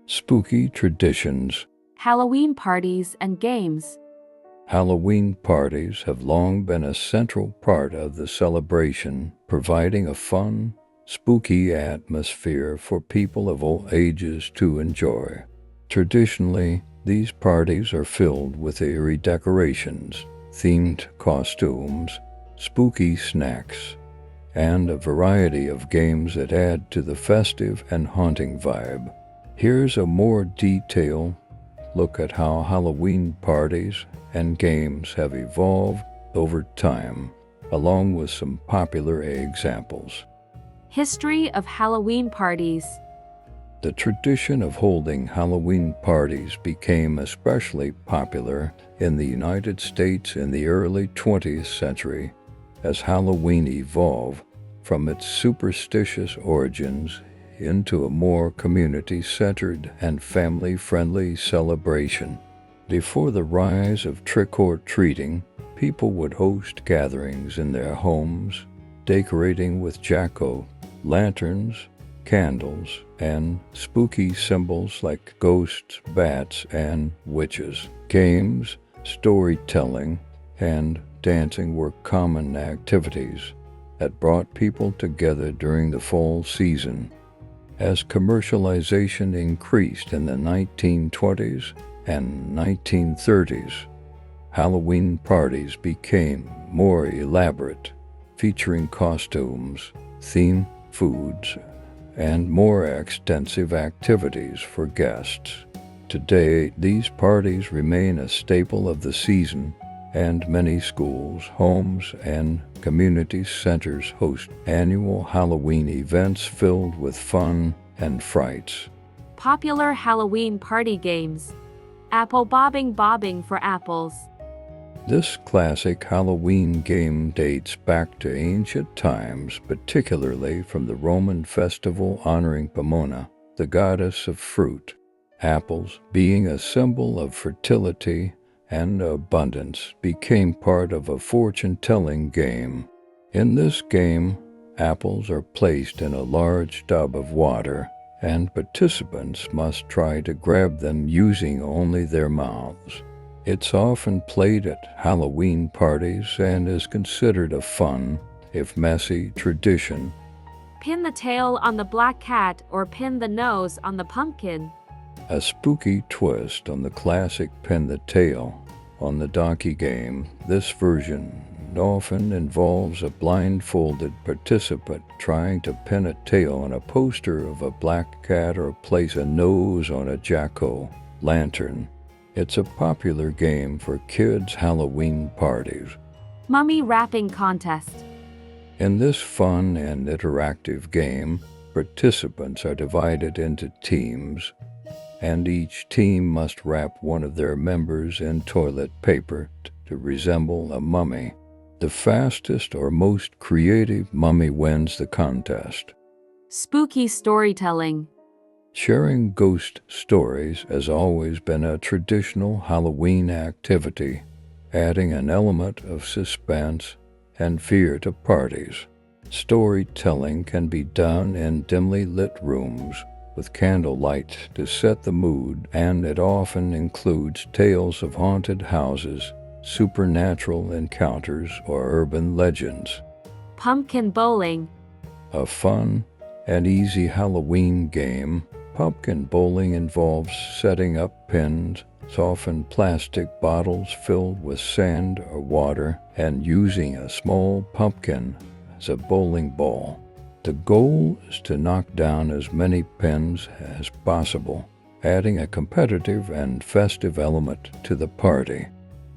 Spooky traditions. Halloween parties and games. Halloween parties have long been a central part of the celebration, providing a fun, spooky atmosphere for people of all ages to enjoy. Traditionally, these parties are filled with eerie decorations, themed costumes, spooky snacks, and a variety of games that add to the festive and haunting vibe. Here's a more detailed look at how Halloween parties and games have evolved over time, along with some popular examples. History of Halloween parties. The tradition of holding Halloween parties became especially popular in the United States in the early 20th century as Halloween evolved from its superstitious origins into a more community-centered and family-friendly celebration. Before the rise of trick-or-treating, people would host gatherings in their homes, decorating with jack-o'-lanterns, candles, and spooky symbols like ghosts, bats, and witches. Games, storytelling, and dancing were common activities that brought people together during the fall season. As commercialization increased in the 1920s and 1930s, Halloween parties became more elaborate, featuring costumes, themed foods, and more extensive activities for guests. Today, these parties remain a staple of the season, and many schools, homes, and community centers host annual Halloween events filled with fun and frights. Popular Halloween party games. Apple bobbing for apples. This classic Halloween game dates back to ancient times, particularly from the Roman festival honoring Pomona, the goddess of fruit. Apples, being a symbol of fertility and abundance, became part of a fortune-telling game. In this game, apples are placed in a large tub of water, and participants must try to grab them using only their mouths. It's often played at Halloween parties and is considered a fun, if messy, tradition. Pin the tail on the black cat or pin the nose on the pumpkin. A spooky twist on the classic pin the tail on the donkey game, this version often involves a blindfolded participant trying to pin a tail on a poster of a black cat or place a nose on a jack-o'-lantern. It's a popular game for kids' Halloween parties. Mummy wrapping contest. In this fun and interactive game, participants are divided into teams, and each team must wrap one of their members in toilet paper to resemble a mummy. The fastest or most creative mummy wins the contest. Spooky storytelling. Sharing ghost stories has always been a traditional Halloween activity, adding an element of suspense and fear to parties. Storytelling can be done in dimly lit rooms with candlelight to set the mood, and it often includes tales of haunted houses, supernatural encounters, or urban legends. Pumpkin bowling. A fun and easy Halloween game, pumpkin bowling involves setting up pins, softened plastic bottles filled with sand or water, and using a small pumpkin as a bowling ball. The goal is to knock down as many pins as possible, adding a competitive and festive element to the party.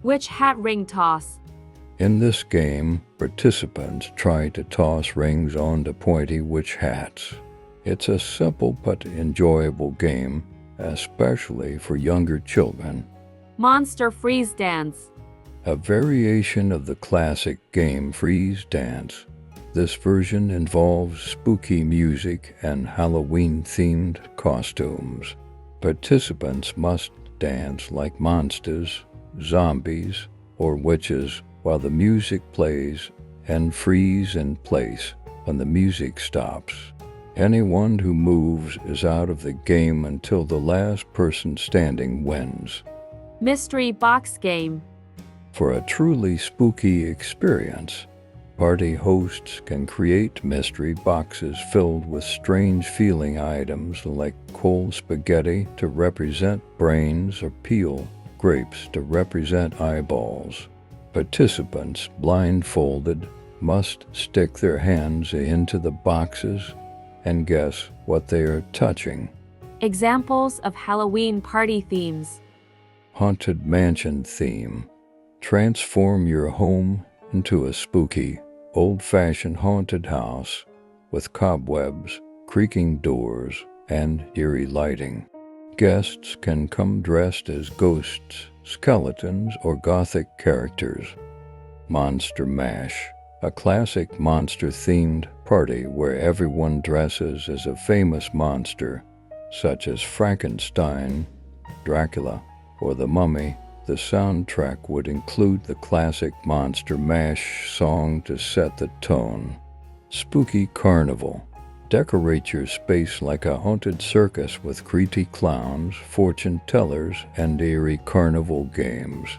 Witch hat ring toss. In this game, participants try to toss rings onto pointy witch hats. It's a simple but enjoyable game, especially for younger children. Monster freeze dance. A variation of the classic game Freeze Dance. This version involves spooky music and Halloween-themed costumes. Participants must dance like monsters, zombies, or witches while the music plays and freeze in place when the music stops. Anyone who moves is out of the game until the last person standing wins. Mystery box game. For a truly spooky experience, party hosts can create mystery boxes filled with strange-feeling items like cold spaghetti to represent brains or peel grapes to represent eyeballs. Participants, blindfolded, must stick their hands into the boxes and guess what they are touching. Examples of Halloween party themes. Haunted mansion theme. Transform your home into a spooky, old-fashioned haunted house with cobwebs, creaking doors, and eerie lighting. Guests can come dressed as ghosts, skeletons, or gothic characters. Monster Mash. A classic monster-themed party where everyone dresses as a famous monster, such as Frankenstein, Dracula, or the Mummy. The soundtrack would include the classic Monster Mash song to set the tone. Spooky Carnival. Decorate your space like a haunted circus with creepy clowns, fortune tellers, and eerie carnival games.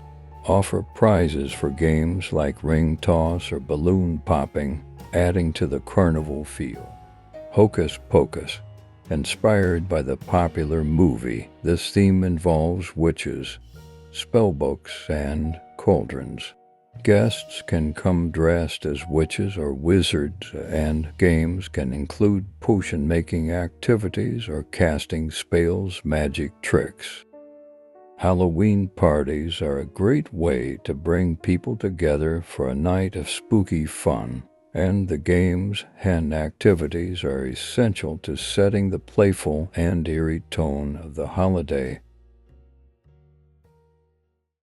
Offer prizes for games like ring toss or balloon popping, adding to the carnival feel. Hocus Pocus. Inspired by the popular movie, this theme involves witches, spellbooks, and cauldrons. Guests can come dressed as witches or wizards, and games can include potion-making activities or casting spells, magic tricks. Halloween parties are a great way to bring people together for a night of spooky fun, and the games and activities are essential to setting the playful and eerie tone of the holiday.